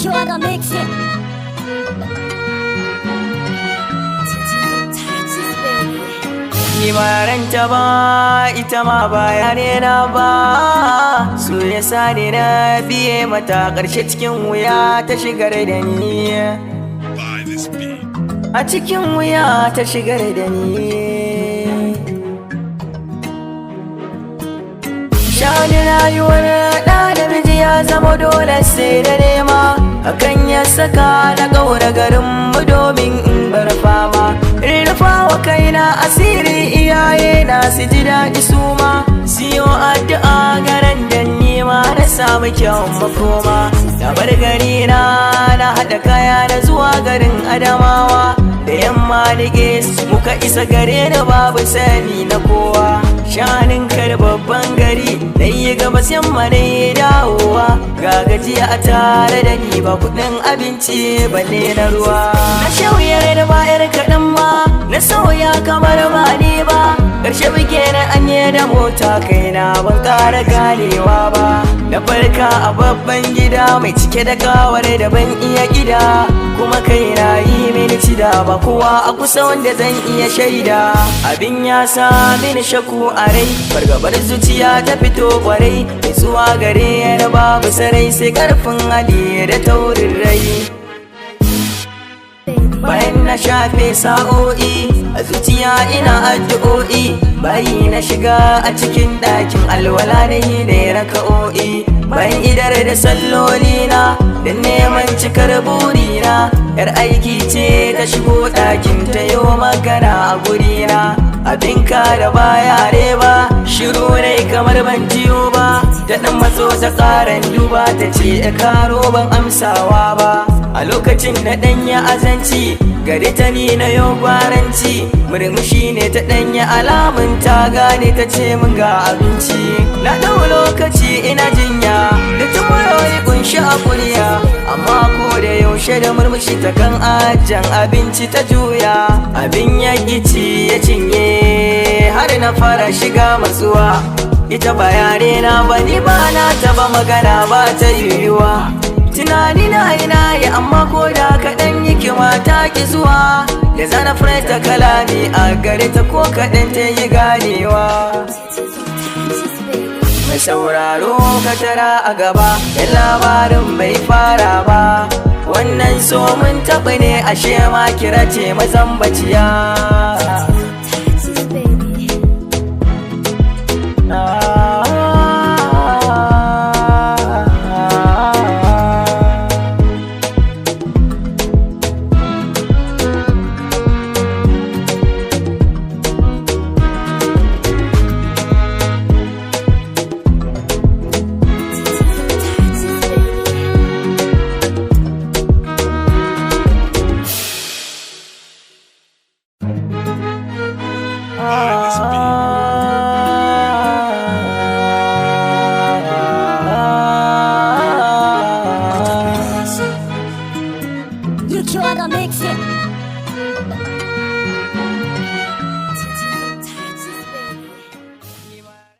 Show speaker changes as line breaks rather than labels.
You wanna mix it?
Ni ba ranta ba, ita ma ba yarena ba. So yasa ne na biye mata ƙarshe cikin wuya ta shigar da ni. A cikin wuya ta shigar da ni. Shani rayuwar ɗa da miji ya zama dole sai da nema. Hakan ya saka na ƙaura garinmu domin in bar fama. Rufa wa kaina asiri iyaye na su ji daɗi su ma. Siyo addu'a garan da nima na samu kyawun makoma. Na bar gari na haɗa kaya na zuwa garin Adamawa. Da yamma nige muka isa gare da babu sani na kowa. Shanin kar babban gari na yi gabas yamma na yi dawowa. Ga gajiya a tare da ni ba kuɗin abinci balle na ruwa. Na shauyar da bayar kaɗan ma na sauya kamar ba ni ba. Ƙarshe bige na anye da mota kaina ban ƙara ganewa ba. Na farka a babban gida mai cike da kawar da ban iya gida. Kuma kaina yi mini cida ba kowa a kusa wanda zan iya shaida. Abin ya sa mini shaku a rai, fargabar zuciya ta fito kwarai. Mai zuwa gare yana babu sarai sai karfin hali da taurin rai. Bayan na shafe sa'o'i a zuciya ina addu'o'i. Bayi na shiga a cikin ɗakin alwala da yi da raka'o'i. Bayan idar da salloli na da neman cikar burina. Yar aiki ce ta shigo ɗakin ta yo magana a gurina. Abin ka da baya ba shiru ne kamar ban jiyo ba. Da ɗan matso ta ƙaran duba ta ce karo ban amsawa ba. A lokacin na ɗanya azanci gari ta ni na yau gwaranci. Murmushi ne ta ɗanya alamun ta gane ta ce min ga abinci. Na ɗau lokaci ina jinya da tambayoyi kunshi a kuriya. Amma ko da yaushe da murmushi ta kan ajan abinci ta juya. Abin ya ci ya cinye har na fara shiga matsuwa. Ita ba yare na bani ba na taba magana ba ta yiwuwa. Tunani na ina yi amma ko da kaɗan hikima ta ki zuwa. Da zana furta kalami a gare ta ko kaɗan ta yi ganewa. Mai sauraro ka tara a gaba da labarin bai fara ba. Wannan so mun taɓa ne ashe ma kira ce mazambaciya.